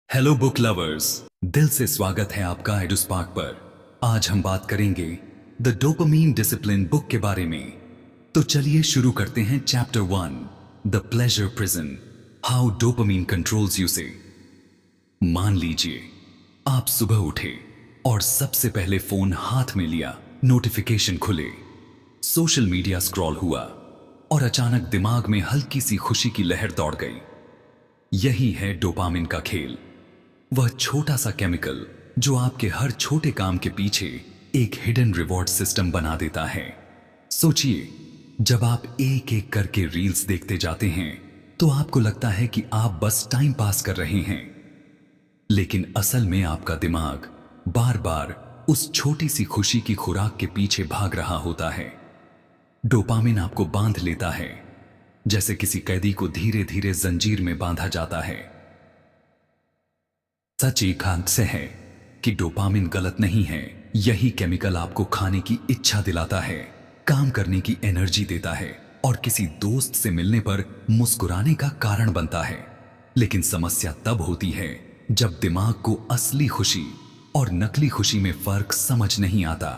Hello book lovers, दिल से स्वागत है आपका एडुस्पार्क पर। आज हम बात करेंगे द डोपामीन डिसिप्लिन बुक के बारे में। तो चलिए शुरू करते हैं chapter 1, the pleasure prison, how dopamine controls you से। मान लीजिए आप सुबह उठे और सबसे पहले फोन हाथ में लिया, नोटिफिकेशन खुले, सोशल मीडिया स्क्रॉल हुआ और अचानक दिमाग में हल्की सी खुशी की लहर दौड़ गई। यही है डोपामिन का खेल, वह छोटा सा केमिकल जो आपके हर छोटे काम के पीछे एक हिडन रिवॉर्ड सिस्टम बना देता है। सोचिए, जब आप एक एक करके रील्स देखते जाते हैं तो आपको लगता है कि आप बस टाइम पास कर रहे हैं, लेकिन असल में आपका दिमाग बार बार उस छोटी सी खुशी की खुराक के पीछे भाग रहा होता है। डोपामिन आपको बांध लेता है, जैसे किसी कैदी को धीरे धीरे जंजीर में बांधा जाता है। सच एक हाथ से है कि डोपामिन गलत नहीं है। यही केमिकल आपको खाने की इच्छा दिलाता है, काम करने की एनर्जी देता है और किसी दोस्त से मिलने पर मुस्कुराने का कारण बनता है। लेकिन समस्या तब होती है जब दिमाग को असली खुशी और नकली खुशी में फर्क समझ नहीं आता।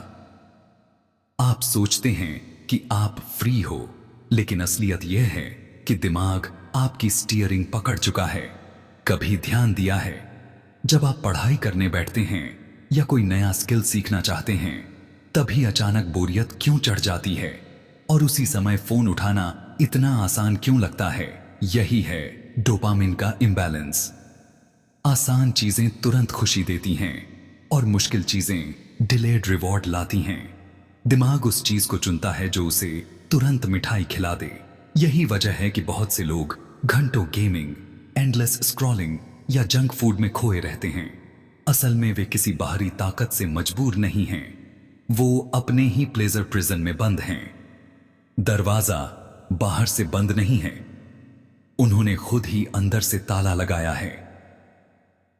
आप सोचते हैं कि आप फ्री हो, लेकिन असलियत यह है कि दिमाग आपकी स्टीयरिंग पकड़ चुका है। कभी ध्यान दिया है, जब आप पढ़ाई करने बैठते हैं या कोई नया स्किल सीखना चाहते हैं, तभी अचानक बोरियत क्यों चढ़ जाती है और उसी समय फोन उठाना इतना आसान क्यों लगता है? यही है डोपामिन का इम्बैलेंस। आसान चीजें तुरंत खुशी देती हैं और मुश्किल चीजें डिलेड रिवॉर्ड लाती हैं। दिमाग उस चीज को चुनता है जो उसे तुरंत मिठाई खिला दे। यही वजह है कि बहुत से लोग घंटों गेमिंग, एंडलेस स्क्रॉलिंग या जंक फूड में खोए रहते हैं। असल में वे किसी बाहरी ताकत से मजबूर नहीं हैं, वो अपने ही प्लेजर प्रिजन में बंद हैं। दरवाजा बाहर से बंद नहीं है, उन्होंने खुद ही अंदर से ताला लगाया है।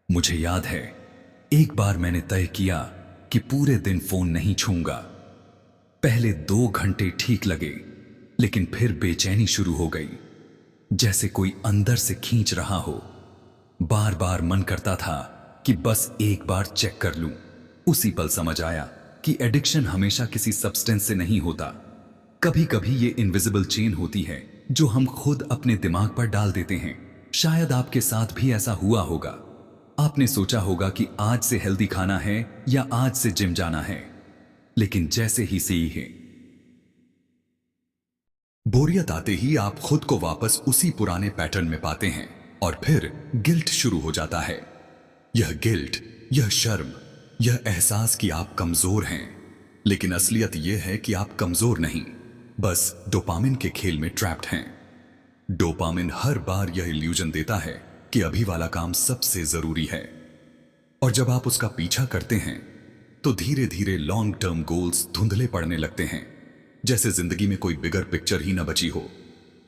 मुझे याद है, एक बार मैंने तय किया कि पूरे दिन फोन नहीं छूंगा। पहले 2 घंटे ठीक लगे, लेकिन फिर बेचैनी शुरू हो गई, जैसे कोई अंदर से खींच रहा हो। बार बार मन करता था कि बस एक बार चेक कर लूं। उसी पल समझ आया कि एडिक्शन हमेशा किसी सब्सटेंस से नहीं होता। कभी कभी ये इनविजिबल चेन होती है जो हम खुद अपने दिमाग पर डाल देते हैं। शायद आपके साथ भी ऐसा हुआ होगा। आपने सोचा होगा कि आज से हेल्दी खाना है या आज से जिम जाना है, लेकिन जैसे ही सीखे बोरियत आते ही आप खुद को वापस उसी पुराने पैटर्न में पाते हैं और फिर गिल्ट शुरू हो जाता है। यह गिल्ट, यह शर्म, यह एहसास कि आप कमजोर हैं। लेकिन असलियत यह है कि आप कमजोर नहीं, बस डोपामिन के खेल में ट्रैप्ड हैं। डोपामिन हर बार यह इल्यूजन देता है कि अभी वाला काम सबसे जरूरी है, और जब आप उसका पीछा करते हैं तो धीरे धीरे लॉन्ग टर्म गोल्स धुंधले पड़ने लगते हैं, जैसे जिंदगी में कोई बिगर पिक्चर ही न बची हो।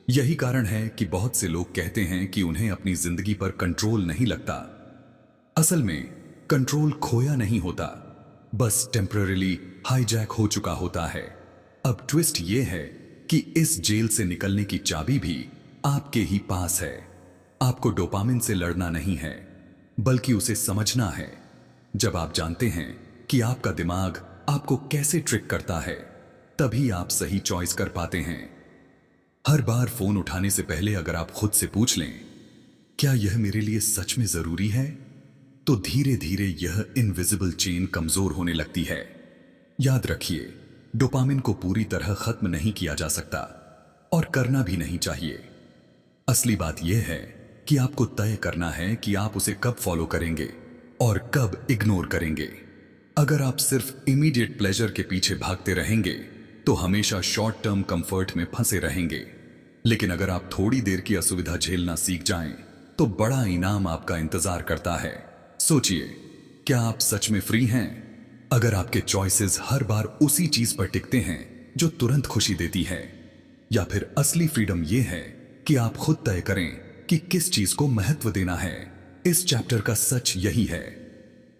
यही कारण है कि बहुत से लोग कहते हैं कि उन्हें अपनी जिंदगी पर कंट्रोल नहीं लगता। असल में कंट्रोल खोया नहीं होता, बस टेम्पररीली हाईजैक हो चुका होता है। अब ट्विस्ट यह है कि इस जेल से निकलने की चाबी भी आपके ही पास है। आपको डोपामिन से लड़ना नहीं है, बल्कि उसे समझना है। जब आप जानते हैं कि आपका दिमाग आपको कैसे ट्रिक करता है, तभी आप सही चॉइस कर पाते हैं। हर बार फोन उठाने से पहले अगर आप खुद से पूछ लें, क्या यह मेरे लिए सच में जरूरी है, तो धीरे धीरे यह इनविजिबल चेन कमजोर होने लगती है। याद रखिए, डोपामिन को पूरी तरह खत्म नहीं किया जा सकता और करना भी नहीं चाहिए। असली बात यह है कि आपको तय करना है कि आप उसे कब फॉलो करेंगे और कब इग्नोर करेंगे। अगर आप सिर्फ इमीडिएट प्लेजर के पीछे भागते रहेंगे तो हमेशा शॉर्ट टर्म कंफर्ट में फंसे रहेंगे। लेकिन अगर आप थोड़ी देर की असुविधा झेलना सीख जाएं, तो बड़ा इनाम आपका इंतजार करता है। सोचिए, क्या आप सच में फ्री हैं? अगर आपके चॉइसेस हर बार उसी चीज पर टिकते हैं जो तुरंत खुशी देती है, या फिर असली फ्रीडम यह है कि आप खुद तय करें कि किस चीज को महत्व देना है। इस चैप्टर का सच यही है,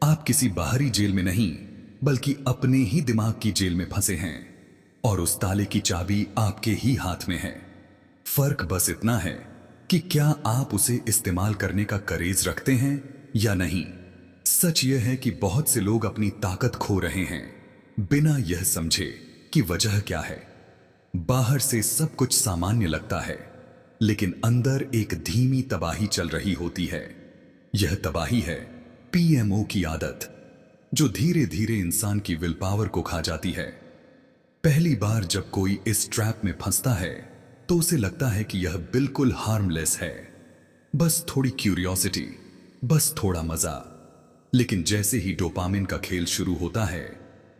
आप किसी बाहरी जेल में नहीं, बल्कि अपने ही दिमाग की जेल में फंसे हैं, और उस ताले की चाबी आपके ही हाथ में है। फर्क बस इतना है कि क्या आप उसे इस्तेमाल करने का करेज रखते हैं या नहीं। सच यह है कि बहुत से लोग अपनी ताकत खो रहे हैं बिना यह समझे कि वजह क्या है। बाहर से सब कुछ सामान्य लगता है, लेकिन अंदर एक धीमी तबाही चल रही होती है। यह तबाही है पीएमओ की आदत, जो धीरे धीरे इंसान की विल पावर को खा जाती है। पहली बार जब कोई इस ट्रैप में फंसता है तो उसे लगता है कि यह बिल्कुल हार्मलेस है, बस थोड़ी क्यूरियोसिटी, बस थोड़ा मजा। लेकिन जैसे ही डोपामिन का खेल शुरू होता है,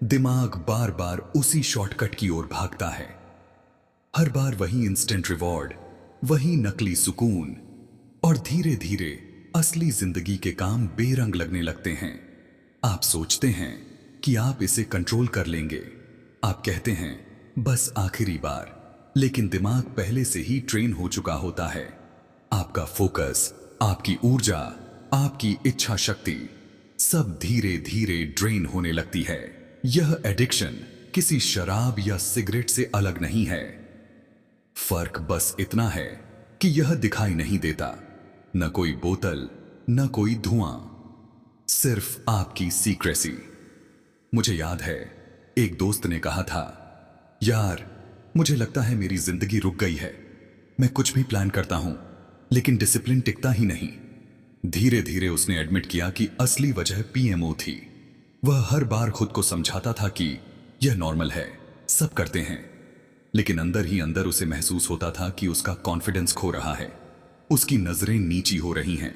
दिमाग बार बार उसी शॉर्टकट की ओर भागता है। हर बार वही इंस्टेंट रिवॉर्ड, वही नकली सुकून, और धीरे धीरे असली जिंदगी के काम बेरंग लगने लगते हैं। आप सोचते हैं कि आप इसे कंट्रोल कर लेंगे, आप कहते हैं बस आखिरी बार, लेकिन दिमाग पहले से ही ट्रेन हो चुका होता है। आपका फोकस, आपकी ऊर्जा, आपकी इच्छा शक्ति सब धीरे धीरे ड्रेन होने लगती है। यह एडिक्शन किसी शराब या सिगरेट से अलग नहीं है। फर्क बस इतना है कि यह दिखाई नहीं देता, न कोई बोतल, न कोई धुआं, सिर्फ आपकी सीक्रेसी। मुझे याद है एक दोस्त ने कहा था, यार मुझे लगता है मेरी जिंदगी रुक गई है। मैं कुछ भी प्लान करता हूं, लेकिन डिसिप्लिन टिकता ही नहीं। धीरे धीरे उसने एडमिट किया कि असली वजह पीएमओ थी। वह हर बार खुद को समझाता था कि यह नॉर्मल है, सब करते हैं, लेकिन अंदर ही अंदर उसे महसूस होता था कि उसका कॉन्फिडेंस खो रहा है, उसकी नजरें नीची हो रही हैं,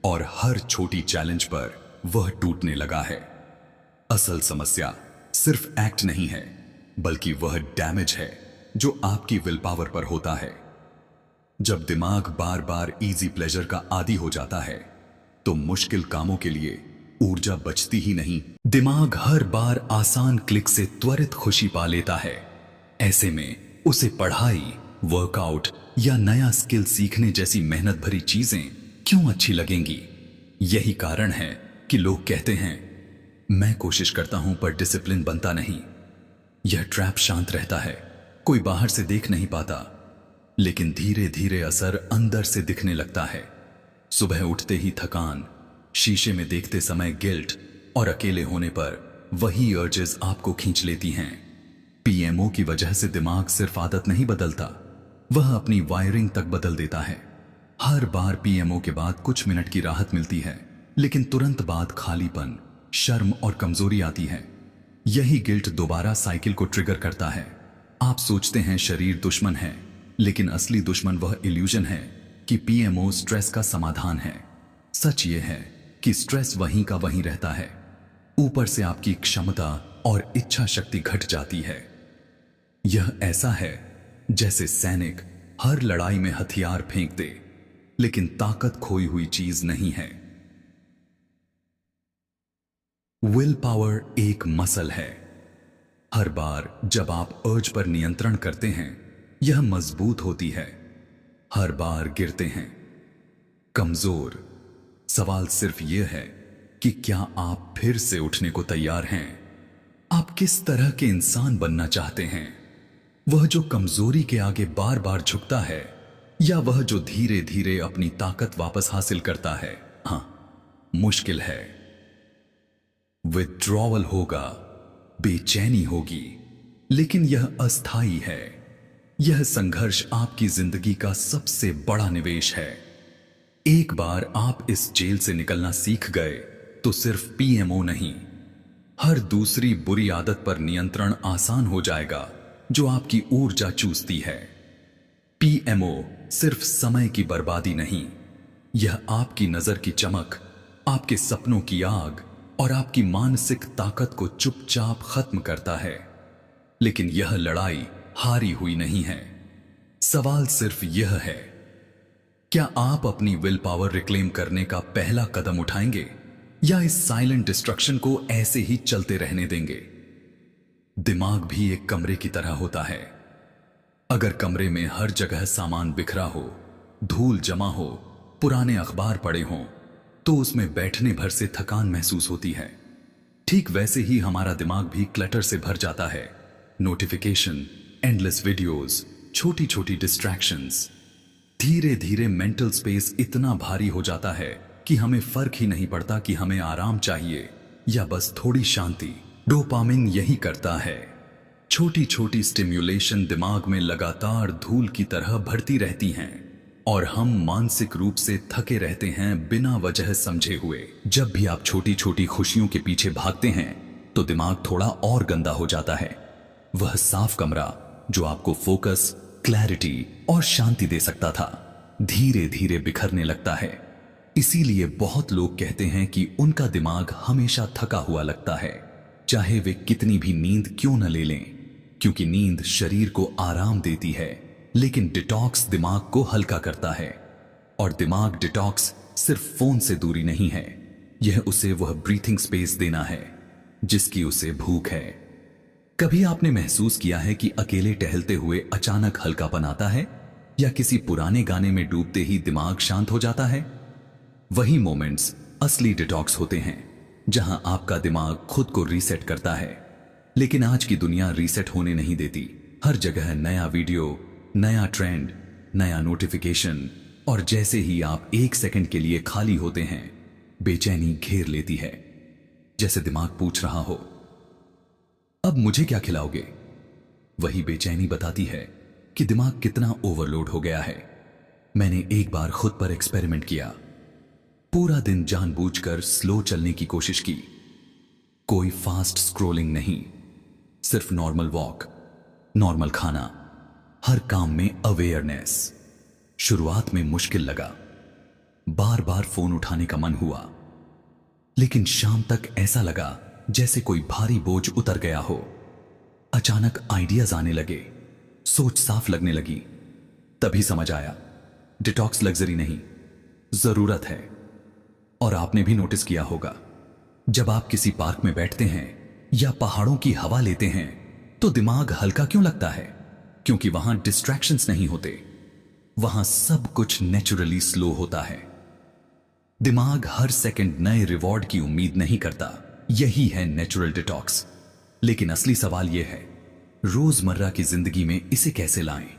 और हर छोटी चैलेंज पर वह टूटने लगा है। असल समस्या सिर्फ एक्ट नहीं है, बल्कि वह डैमेज है जो आपकी विल पावर पर होता है। जब दिमाग बार बार इजी प्लेजर का आदी हो जाता है, तो मुश्किल कामों के लिए ऊर्जा बचती ही नहीं। दिमाग हर बार आसान क्लिक से त्वरित खुशी पा लेता है। ऐसे में उसे पढ़ाई, वर्कआउट या नया स्किल सीखने जैसी मेहनत भरी चीजें क्यों अच्छी लगेंगी। यही कारण है कि लोग कहते हैं, मैं कोशिश करता हूं पर डिसिप्लिन बनता नहीं। यह ट्रैप शांत रहता है, कोई बाहर से देख नहीं पाता, लेकिन धीरे धीरे असर अंदर से दिखने लगता है। सुबह उठते ही थकान, शीशे में देखते समय गिल्ट, और अकेले होने पर वही अर्जेस आपको खींच लेती हैं। पीएमओ की वजह से दिमाग सिर्फ आदत नहीं बदलता, वह अपनी वायरिंग तक बदल देता है। हर बार पीएमओ के बाद कुछ मिनट की राहत मिलती है, लेकिन तुरंत बाद खालीपन, शर्म और कमजोरी आती है। यही गिल्ट दोबारा साइकिल को ट्रिगर करता है। आप सोचते हैं शरीर दुश्मन है, लेकिन असली दुश्मन वह इल्यूजन है कि पीएमओ स्ट्रेस का समाधान है। सच यह है कि स्ट्रेस वहीं का वहीं रहता है, ऊपर से आपकी क्षमता और इच्छा शक्ति घट जाती है। यह ऐसा है जैसे सैनिक हर लड़ाई में हथियार फेंक दे, लेकिन ताकत खोई हुई चीज नहीं है। विल पावर एक मसल है। हर बार जब आप अर्ज पर नियंत्रण करते हैं, यह मजबूत होती है। हर बार गिरते हैं, कमजोर। सवाल सिर्फ यह है कि क्या आप फिर से उठने को तैयार हैं? आप किस तरह के इंसान बनना चाहते हैं? वह जो कमजोरी के आगे बार बार झुकता है, या वह जो धीरे धीरे अपनी ताकत वापस हासिल करता है? हाँ, मुश्किल है। विथड्रॉवल होगा, बेचैनी होगी, लेकिन यह अस्थायी है। यह संघर्ष आपकी जिंदगी का सबसे बड़ा निवेश है। एक बार आप इस जेल से निकलना सीख गए तो सिर्फ पीएमओ नहीं, हर दूसरी बुरी आदत पर नियंत्रण आसान हो जाएगा जो आपकी ऊर्जा चूसती है। पीएमओ सिर्फ समय की बर्बादी नहीं, यह आपकी नजर की चमक, आपके सपनों की आग और आपकी मानसिक ताकत को चुपचाप खत्म करता है। लेकिन यह लड़ाई हारी हुई नहीं है। सवाल सिर्फ यह है, क्या आप अपनी विल पावर रिक्लेम करने का पहला कदम उठाएंगे, या इस साइलेंट डिस्ट्रक्शन को ऐसे ही चलते रहने देंगे? दिमाग भी एक कमरे की तरह होता है। अगर कमरे में हर जगह सामान बिखरा हो, धूल जमा हो, पुराने अखबार पड़े हों, तो उसमें बैठने भर से थकान महसूस होती है। ठीक वैसे ही हमारा दिमाग भी क्लटर से भर जाता है। नोटिफिकेशन, एंडलेस वीडियोस, छोटी छोटी डिस्ट्रैक्शंस। धीरे धीरे मेंटल स्पेस इतना भारी हो जाता है कि हमें फर्क ही नहीं पड़ता कि हमें आराम चाहिए या बस थोड़ी शांति। डोपामिन यही करता है। छोटी छोटी स्टिम्युलेशन दिमाग में लगातार धूल की तरह भरती रहती हैं और हम मानसिक रूप से थके रहते हैं बिना वजह समझे हुए। जब भी आप छोटी छोटी खुशियों के पीछे भागते हैं तो दिमाग थोड़ा और गंदा हो जाता है। वह साफ कमरा जो आपको फोकस, क्लैरिटी और शांति दे सकता था, धीरे धीरे बिखरने लगता है। इसीलिए बहुत लोग कहते हैं कि उनका दिमाग हमेशा थका हुआ लगता है, चाहे वे कितनी भी नींद क्यों न ले लें, क्योंकि नींद शरीर को आराम देती है, लेकिन डिटॉक्स दिमाग को हल्का करता है। और दिमाग डिटॉक्स सिर्फ फोन से दूरी नहीं है, यह उसे वह ब्रीथिंग स्पेस देना है जिसकी उसे भूख है। कभी आपने महसूस किया है कि अकेले टहलते हुए अचानक हल्कापन आता है, या किसी पुराने गाने में डूबते ही दिमाग शांत हो जाता है? वही मोमेंट्स असली डिटॉक्स होते हैं, जहां आपका दिमाग खुद को रीसेट करता है। लेकिन आज की दुनिया रीसेट होने नहीं देती। हर जगह नया वीडियो, नया ट्रेंड, नया नोटिफिकेशन, और जैसे ही आप 1 सेकंड के लिए खाली होते हैं, बेचैनी घेर लेती है, जैसे दिमाग पूछ रहा हो, अब मुझे क्या खिलाओगे? वही बेचैनी बताती है कि दिमाग कितना ओवरलोड हो गया है। मैंने एक बार खुद पर एक्सपेरिमेंट किया। पूरा दिन जानबूझकर स्लो चलने की कोशिश की। कोई फास्ट स्क्रॉलिंग नहीं, सिर्फ नॉर्मल वॉक, नॉर्मल खाना, हर काम में अवेयरनेस। शुरुआत में मुश्किल लगा, बार बार फोन उठाने का मन हुआ, लेकिन शाम तक ऐसा लगा जैसे कोई भारी बोझ उतर गया हो। अचानक आइडियाज आने लगे, सोच साफ लगने लगी। तभी समझ आया, डिटॉक्स लग्जरी नहीं, जरूरत है। और आपने भी नोटिस किया होगा, जब आप किसी पार्क में बैठते हैं या पहाड़ों की हवा लेते हैं तो दिमाग हल्का क्यों लगता है? क्योंकि वहां डिस्ट्रैक्शंस नहीं होते, वहां सब कुछ नेचुरली स्लो होता है। दिमाग हर सेकंड नए रिवॉर्ड की उम्मीद नहीं करता। यही है नेचुरल डिटॉक्स। लेकिन असली सवाल यह है, रोजमर्रा की जिंदगी में इसे कैसे लाएं?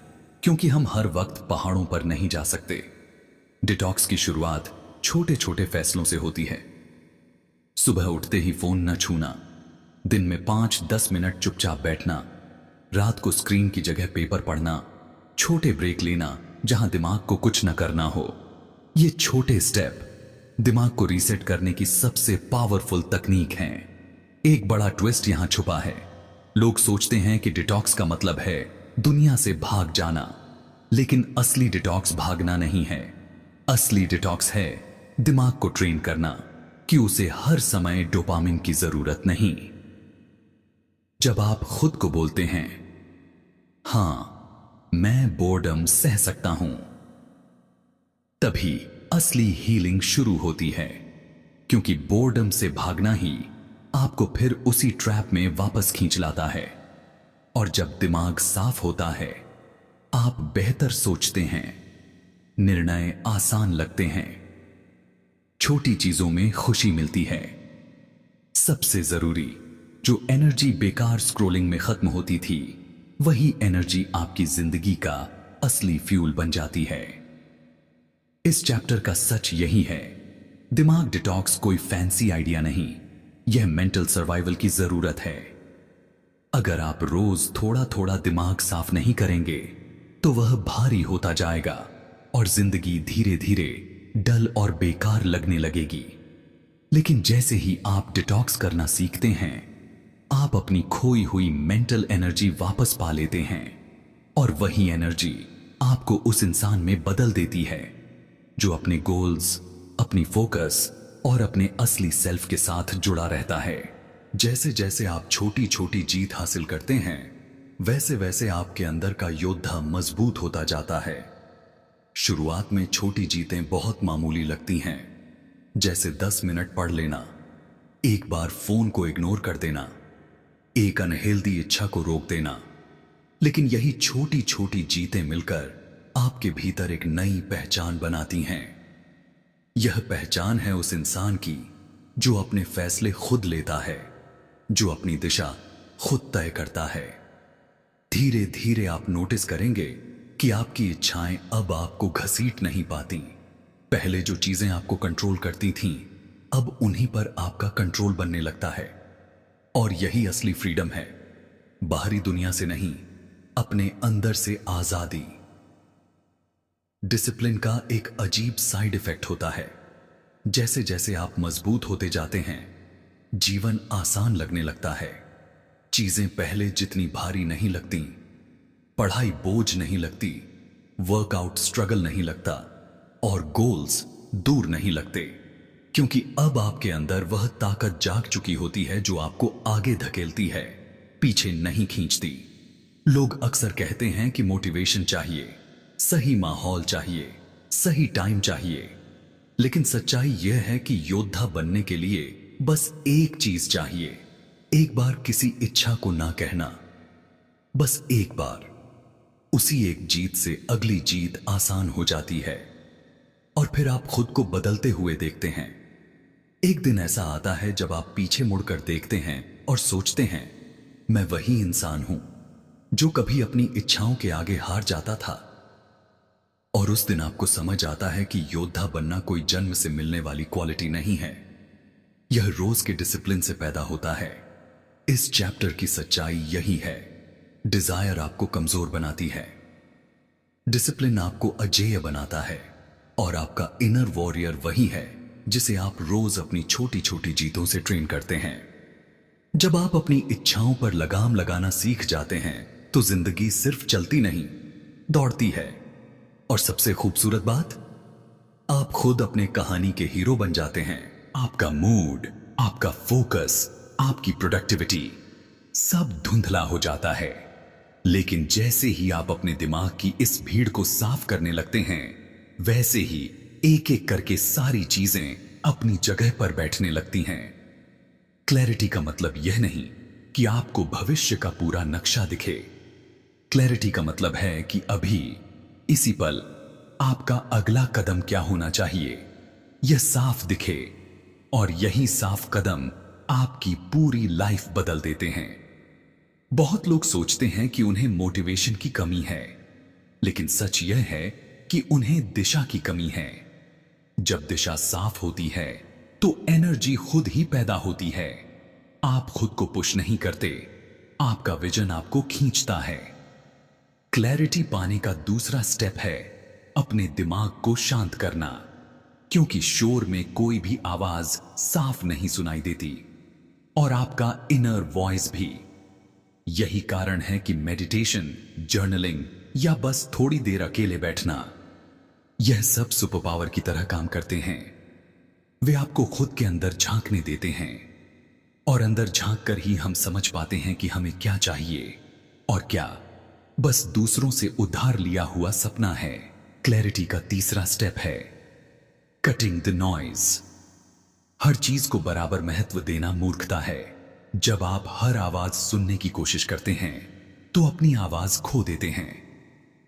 क्योंकि हम हर वक्त पहाड़ों पर नहीं जा सकते। डिटॉक्स की शुरुआत छोटे छोटे फैसलों से होती है। सुबह उठते ही फोन न छूना, दिन में 5-10 मिनट चुपचाप बैठना, रात को स्क्रीन की जगह पेपर पढ़ना, छोटे ब्रेक लेना जहां दिमाग को कुछ न करना हो। ये छोटे स्टेप दिमाग को रीसेट करने की सबसे पावरफुल तकनीक हैं। एक बड़ा ट्विस्ट यहां छुपा है। लोग सोचते हैं कि डिटॉक्स का मतलब है दुनिया से भाग जाना, लेकिन असली डिटॉक्स भागना नहीं है। असली डिटॉक्स है दिमाग को ट्रेन करना कि उसे हर समय डोपामिन की जरूरत नहीं। जब आप खुद को बोलते हैं, हां मैं बोर्डम सह सकता हूं, तभी असली हीलिंग शुरू होती है। क्योंकि बोर्डम से भागना ही आपको फिर उसी ट्रैप में वापस खींच लाता है। और जब दिमाग साफ होता है, आप बेहतर सोचते हैं, निर्णय आसान लगते हैं, छोटी चीजों में खुशी मिलती है। सबसे जरूरी, जो एनर्जी बेकार स्क्रॉलिंग में खत्म होती थी, वही एनर्जी आपकी जिंदगी का असली फ्यूल बन जाती है। इस चैप्टर का सच यही है, दिमाग डिटॉक्स कोई फैंसी आइडिया नहीं, यह मेंटल सर्वाइवल की जरूरत है। अगर आप रोज थोड़ा थोड़ा दिमाग साफ नहीं करेंगे तो वह भारी होता जाएगा और जिंदगी धीरे धीरे डल और बेकार लगने लगेगी। लेकिन जैसे ही आप डिटॉक्स करना सीखते हैं, आप अपनी खोई हुई मेंटल एनर्जी वापस पा लेते हैं, और वही एनर्जी आपको उस इंसान में बदल देती है जो अपने गोल्स, अपनी फोकस और अपने असली सेल्फ के साथ जुड़ा रहता है। जैसे जैसे आप छोटी छोटी जीत हासिल करते हैं, वैसे वैसे आपके अंदर का योद्धा मजबूत होता जाता है। शुरुआत में छोटी जीतें बहुत मामूली लगती हैं, जैसे 10 मिनट पढ़ लेना, एक बार फोन को इग्नोर कर देना, एक अनहेल्दी इच्छा को रोक देना। लेकिन यही छोटी छोटी जीतें मिलकर आपके भीतर एक नई पहचान बनाती हैं। यह पहचान है उस इंसान की जो अपने फैसले खुद लेता है, जो अपनी दिशा खुद तय करता है। धीरे धीरे आप नोटिस करेंगे कि आपकी इच्छाएं अब आपको घसीट नहीं पाती, पहले जो चीजें आपको कंट्रोल करती थीं, अब उन्हीं पर आपका कंट्रोल बनने लगता है। और यही असली फ्रीडम है, बाहरी दुनिया से नहीं, अपने अंदर से आजादी। डिसिप्लिन का एक अजीब साइड इफेक्ट होता है। जैसे जैसे आप मजबूत होते जाते हैं, जीवन आसान लगने लगता है। चीजें पहले जितनी भारी नहीं लगती, पढ़ाई बोझ नहीं लगती, वर्कआउट स्ट्रगल नहीं लगता, और गोल्स दूर नहीं लगते, क्योंकि अब आपके अंदर वह ताकत जाग चुकी होती है जो आपको आगे धकेलती है, पीछे नहीं खींचती। लोग अक्सर कहते हैं कि मोटिवेशन चाहिए, सही माहौल चाहिए, सही टाइम चाहिए, लेकिन सच्चाई यह है कि योद्धा बनने के लिए बस एक चीज चाहिए, एक बार किसी इच्छा को ना कहना, बस एक बार। उसी एक जीत से अगली जीत आसान हो जाती है, और फिर आप खुद को बदलते हुए देखते हैं। एक दिन ऐसा आता है जब आप पीछे मुड़कर देखते हैं और सोचते हैं, मैं वही इंसान हूं जो कभी अपनी इच्छाओं के आगे हार जाता था। और उस दिन आपको समझ आता है कि योद्धा बनना कोई जन्म से मिलने वाली क्वालिटी नहीं है, यह रोज के डिसिप्लिन से पैदा होता है। इस चैप्टर की सच्चाई यही है, डिजायर आपको कमजोर बनाती है, डिसिप्लिन आपको अजेय बनाता है, और आपका इनर वॉरियर वही है जिसे आप रोज अपनी छोटी छोटी जीतों से ट्रेन करते हैं। जब आप अपनी इच्छाओं पर लगाम लगाना सीख जाते हैं तो जिंदगी सिर्फ चलती नहीं, दौड़ती है। और सबसे खूबसूरत बात, आप खुद अपने कहानी के हीरो बन जाते हैं। आपका मूड, आपका फोकस, आपकी प्रोडक्टिविटी सब धुंधला हो जाता है। लेकिन जैसे ही आप अपने दिमाग की इस भीड़ को साफ करने लगते हैं, वैसे ही एक एक करके सारी चीजें अपनी जगह पर बैठने लगती हैं। क्लैरिटी का मतलब यह नहीं कि आपको भविष्य का पूरा नक्शा दिखे। क्लैरिटी का मतलब है कि अभी इसी पल आपका अगला कदम क्या होना चाहिए, यह साफ दिखे, और यही साफ कदम आपकी पूरी लाइफ बदल देते हैं। बहुत लोग सोचते हैं कि उन्हें मोटिवेशन की कमी है, लेकिन सच यह है कि उन्हें दिशा की कमी है। जब दिशा साफ होती है तो एनर्जी खुद ही पैदा होती है। आप खुद को पुश नहीं करते, आपका विजन आपको खींचता है। क्लैरिटी पाने का दूसरा स्टेप है अपने दिमाग को शांत करना, क्योंकि शोर में कोई भी आवाज साफ नहीं सुनाई देती, और आपका इनर वॉइस भी। यही कारण है कि मेडिटेशन, जर्नलिंग या बस थोड़ी देर अकेले बैठना, यह सब सुपर पावर की तरह काम करते हैं। वे आपको खुद के अंदर झांकने देते हैं, और अंदर झांक कर ही हम समझ पाते हैं कि हमें क्या चाहिए और क्या बस दूसरों से उधार लिया हुआ सपना है। क्लैरिटी का तीसरा स्टेप है कटिंग द नॉइज। हर चीज को बराबर महत्व देना मूर्खता है। जब आप हर आवाज सुनने की कोशिश करते हैं तो अपनी आवाज खो देते हैं।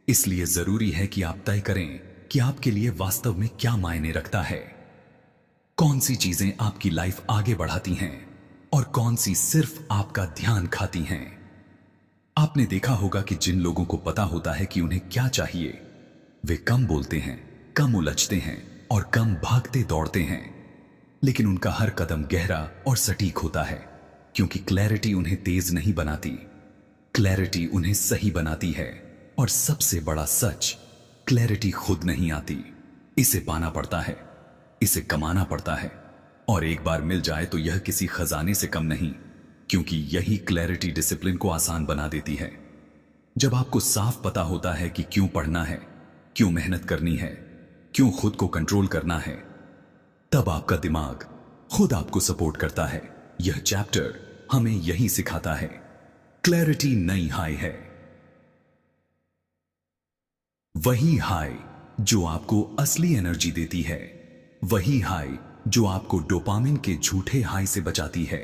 इसलिए जरूरी है कि आप तय करें कि आपके लिए वास्तव में क्या मायने रखता है। कौन सी चीजें आपकी लाइफ आगे बढ़ाती हैं और कौन सी सिर्फ आपका ध्यान खाती हैं। आपने देखा होगा कि जिन लोगों को पता होता है कि उन्हें क्या चाहिए, वे कम बोलते हैं, कम उलझते हैं और कम भागते दौड़ते हैं, लेकिन उनका हर कदम गहरा और सटीक होता है, क्योंकि क्लैरिटी उन्हें तेज नहीं बनाती, क्लैरिटी उन्हें सही बनाती है। और सबसे बड़ा सच, क्लैरिटी खुद नहीं आती, इसे पाना पड़ता है, इसे कमाना पड़ता है, और एक बार मिल जाए तो यह किसी खजाने से कम नहीं, क्योंकि यही क्लैरिटी डिसिप्लिन को आसान बना देती है। जब आपको साफ पता होता है कि क्यों पढ़ना है, क्यों मेहनत करनी है, क्यों खुद को कंट्रोल करना है, तब आपका दिमाग खुद आपको सपोर्ट करता है। यह चैप्टर हमें यही सिखाता है। क्लैरिटी नई हाई है, वही हाई जो आपको असली एनर्जी देती है, वही हाई जो आपको डोपामिन के झूठे हाई से बचाती है,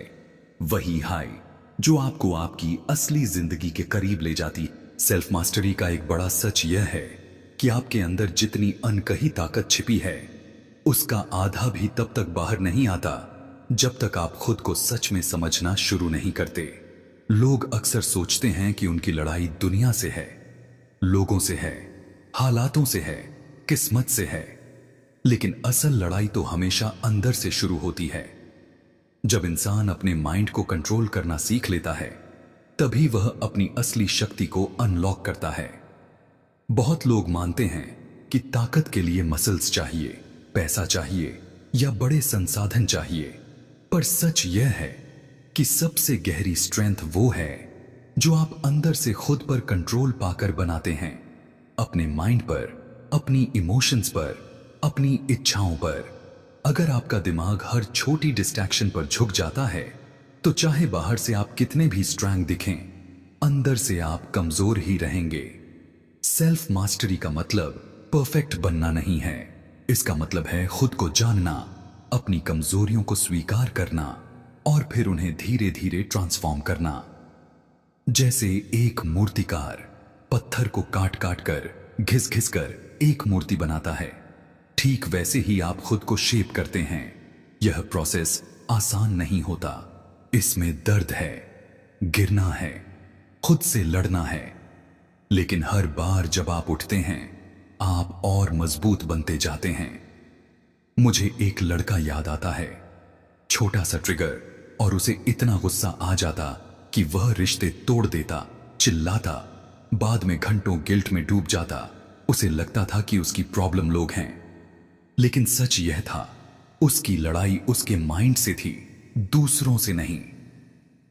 वही हाई जो आपको आपकी असली जिंदगी के करीब ले जाती। सेल्फ मास्टरी का एक बड़ा सच यह है कि आपके अंदर जितनी अनकही ताकत छिपी है, उसका आधा भी तब तक बाहर नहीं आता जब तक आप खुद को सच में समझना शुरू नहीं करते। लोग अक्सर सोचते हैं कि उनकी लड़ाई दुनिया से है, लोगों से है, हालातों से है, किस्मत से है, लेकिन असल लड़ाई तो हमेशा अंदर से शुरू होती है। जब इंसान अपने माइंड को कंट्रोल करना सीख लेता है, तभी वह अपनी असली शक्ति को अनलॉक करता है। बहुत लोग मानते हैं कि ताकत के लिए मसल्स चाहिए, पैसा चाहिए या बड़े संसाधन चाहिए, पर सच यह है कि सबसे गहरी स्ट्रेंथ वो है जो आप अंदर से खुद पर कंट्रोल पाकर बनाते हैं। अपने माइंड पर, अपनी इमोशंस पर, अपनी इच्छाओं पर। अगर आपका दिमाग हर छोटी डिस्ट्रैक्शन पर झुक जाता है, तो चाहे बाहर से आप कितने भी स्ट्रांग दिखें, अंदर से आप कमजोर ही रहेंगे। सेल्फ मास्टरी का मतलब परफेक्ट बनना नहीं है। इसका मतलब है खुद को जानना, अपनी कमजोरियों को स्वीकार करना और फिर उन्हें धीरे धीरे ट्रांसफॉर्म करना। जैसे एक मूर्तिकार पत्थर को काट काट कर, घिस घिस कर एक मूर्ति बनाता है, ठीक वैसे ही आप खुद को शेप करते हैं। यह प्रोसेस आसान नहीं होता। इसमें दर्द है, गिरना है, खुद से लड़ना है, लेकिन हर बार जब आप उठते हैं, आप और मजबूत बनते जाते हैं। मुझे एक लड़का याद आता है, छोटा सा ट्रिगर और उसे इतना गुस्सा आ जाता कि वह रिश्ते तोड़ देता, चिल्लाता, बाद में घंटों गिल्ट में डूब जाता। उसे लगता था कि उसकी प्रॉब्लम लोग हैं, लेकिन सच यह था, उसकी लड़ाई उसके माइंड से थी, दूसरों से नहीं।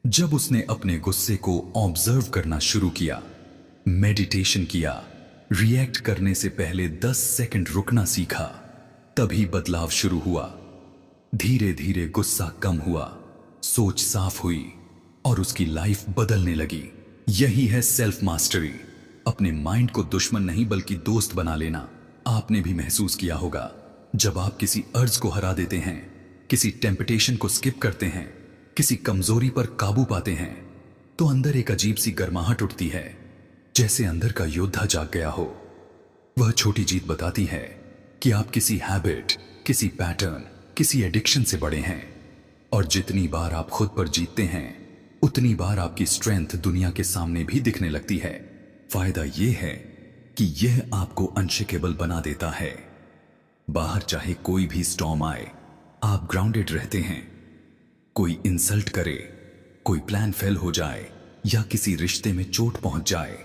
जब उसने अपने गुस्से को ऑब्जर्व करना शुरू किया, मेडिटेशन किया, रिएक्ट करने से पहले 10 सेकंड रुकना सीखा, तभी बदलाव शुरू हुआ। धीरे धीरे गुस्सा कम हुआ, सोच साफ हुई और उसकी लाइफ बदलने लगी। यही है सेल्फ मास्टरी। अपने माइंड को दुश्मन नहीं बल्कि दोस्त बना लेना। आपने भी महसूस किया होगा, जब आप किसी अर्ज को हरा देते हैं, किसी टेम्पटेशन को स्किप करते हैं, किसी कमजोरी पर काबू पाते हैं, तो अंदर एक अजीब सी गर्माहट उठती है, जैसे अंदर का योद्धा जाग गया हो। वह छोटी जीत बताती है कि आप किसी हैबिट, किसी पैटर्न, किसी एडिक्शन से बड़े हैं। और जितनी बार आप खुद पर जीतते हैं, उतनी बार आपकी स्ट्रेंथ दुनिया के सामने भी दिखने लगती है। फायदा यह है कि यह आपको अनशेकेबल बना देता है। बाहर चाहे कोई भी स्टॉर्म आए, आप ग्राउंडेड रहते हैं। कोई इंसल्ट करे, कोई प्लान फेल हो जाए या किसी रिश्ते में चोट पहुंच जाए,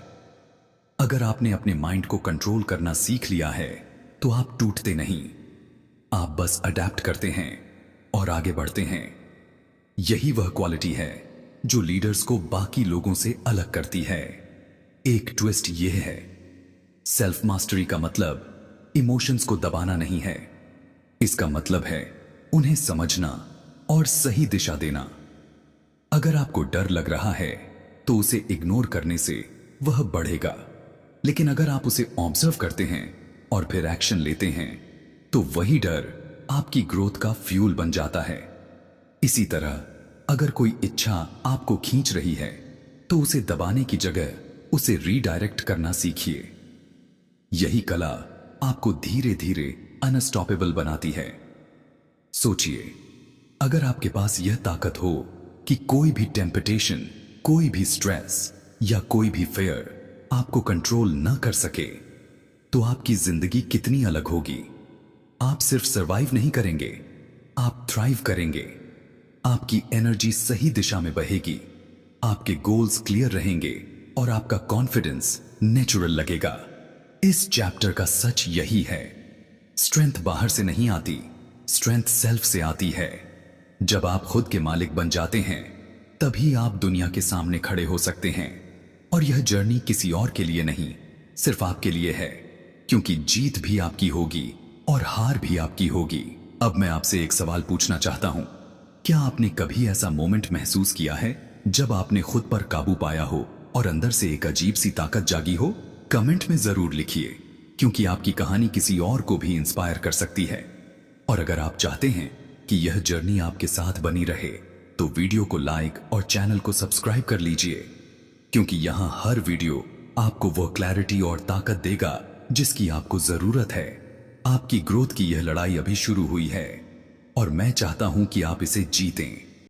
अगर आपने अपने माइंड को कंट्रोल करना सीख लिया है, तो आप टूटते नहीं। आप बस अडेप्ट करते हैं और आगे बढ़ते हैं। यही वह क्वालिटी है जो लीडर्स को बाकी लोगों से अलग करती है। एक ट्विस्ट यह है, सेल्फ मास्टरी का मतलब इमोशंस को दबाना नहीं है। इसका मतलब है उन्हें समझना और सही दिशा देना। अगर आपको डर लग रहा है, तो उसे इग्नोर करने से वह बढ़ेगा, लेकिन अगर आप उसे ऑब्जर्व करते हैं और फिर एक्शन लेते हैं, तो वही डर आपकी ग्रोथ का फ्यूल बन जाता है। इसी तरह अगर कोई इच्छा आपको खींच रही है, तो उसे दबाने की जगह उसे रीडायरेक्ट करना सीखिए। यही कला आपको धीरे धीरे अनस्टॉपेबल बनाती है। सोचिए, अगर आपके पास यह ताकत हो कि कोई भी टेम्पटेशन, कोई भी स्ट्रेस या कोई भी फेयर आपको कंट्रोल न कर सके, तो आपकी जिंदगी कितनी अलग होगी। आप सिर्फ सरवाइव नहीं करेंगे, आप थ्राइव करेंगे। आपकी एनर्जी सही दिशा में बहेगी, आपके गोल्स क्लियर रहेंगे और आपका कॉन्फिडेंस नेचुरल लगेगा। इस चैप्टर का सच यही है, स्ट्रेंथ बाहर से नहीं आती, स्ट्रेंथ सेल्फ से आती है। जब आप खुद के मालिक बन जाते हैं, तभी आप दुनिया के सामने खड़े हो सकते हैं। और यह जर्नी किसी और के लिए नहीं, सिर्फ आपके लिए है, क्योंकि जीत भी आपकी होगी और हार भी आपकी होगी। अब मैं आपसे एक सवाल पूछना चाहता हूं, क्या आपने कभी ऐसा मोमेंट महसूस किया है जब आपने खुद पर काबू पाया हो और अंदर से एक अजीब सी ताकत जागी हो? कमेंट में जरूर लिखिए, क्योंकि आपकी कहानी किसी और को भी इंस्पायर कर सकती है। और अगर आप चाहते हैं कि यह जर्नी आपके साथ बनी रहे, तो वीडियो को लाइक और चैनल को सब्सक्राइब कर लीजिए, क्योंकि यहां हर वीडियो आपको वह क्लैरिटी और ताकत देगा जिसकी आपको जरूरत है। आपकी ग्रोथ की यह लड़ाई अभी शुरू हुई है और मैं चाहता हूं कि आप इसे जीतें।